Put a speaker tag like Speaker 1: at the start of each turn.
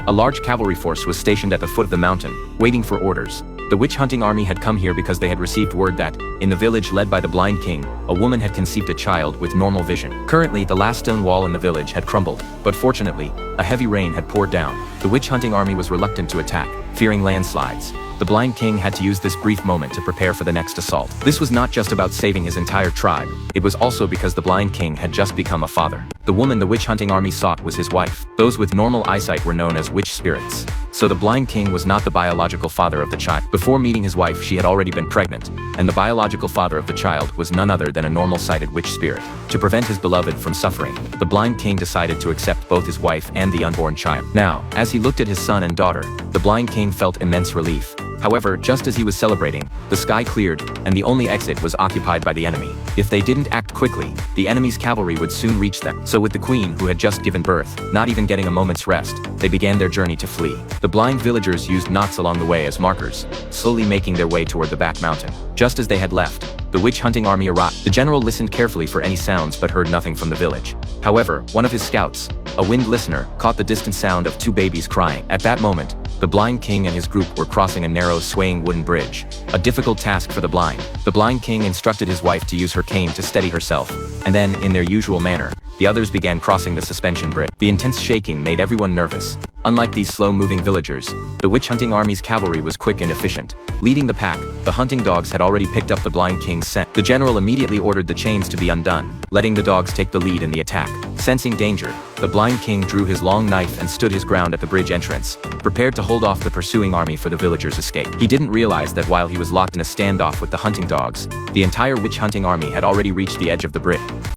Speaker 1: A large cavalry force was stationed at the foot of the mountain, waiting for orders. The witch-hunting army had come here because they had received word that, in the village led by the blind king, a woman had conceived a child with normal vision. Currently, the last stone wall in the village had crumbled, but fortunately, a heavy rain had poured down. The witch-hunting army was reluctant to attack, fearing landslides. The blind king had to use this brief moment to prepare for the next assault. This was not just about saving his entire tribe, it was also because the blind king had just become a father. The woman the witch-hunting army sought was his wife. Those with normal eyesight were known as witch spirits. So the blind king was not the biological father of the child. Before meeting his wife, she had already been pregnant, and the biological father of the child was none other than a normal-sighted witch spirit. To prevent his beloved from suffering, the blind king decided to accept both his wife and the unborn child. Now, as he looked at his son and daughter, the blind king felt immense relief. However, just as he was celebrating, the sky cleared, and the only exit was occupied by the enemy. If they didn't act quickly, the enemy's cavalry would soon reach them. So with the queen, who had just given birth, not even getting a moment's rest, they began their journey to flee. The blind villagers used knots along the way as markers, slowly making their way toward the back mountain. Just as they had left, the witch-hunting army arrived. The general listened carefully for any sounds but heard nothing from the village. However, one of his scouts, a winged listener, caught the distant sound of two babies crying. At that moment, the blind king and his group were crossing a narrow, swaying wooden bridge. A difficult task for the blind. The blind king instructed his wife to use her cane to steady herself, and then, in their usual manner, the others began crossing the suspension bridge. The intense shaking made everyone nervous. Unlike these slow-moving villagers, the witch-hunting army's cavalry was quick and efficient. Leading the pack, the hunting dogs had already picked up the blind king's scent. The general immediately ordered the chains to be undone, letting the dogs take the lead in the attack. Sensing danger, the blind king drew his long knife and stood his ground at the bridge entrance, prepared to hold off the pursuing army for the villagers' escape. He didn't realize that while he was locked in a standoff with the hunting dogs, the entire witch-hunting army had already reached the edge of the bridge.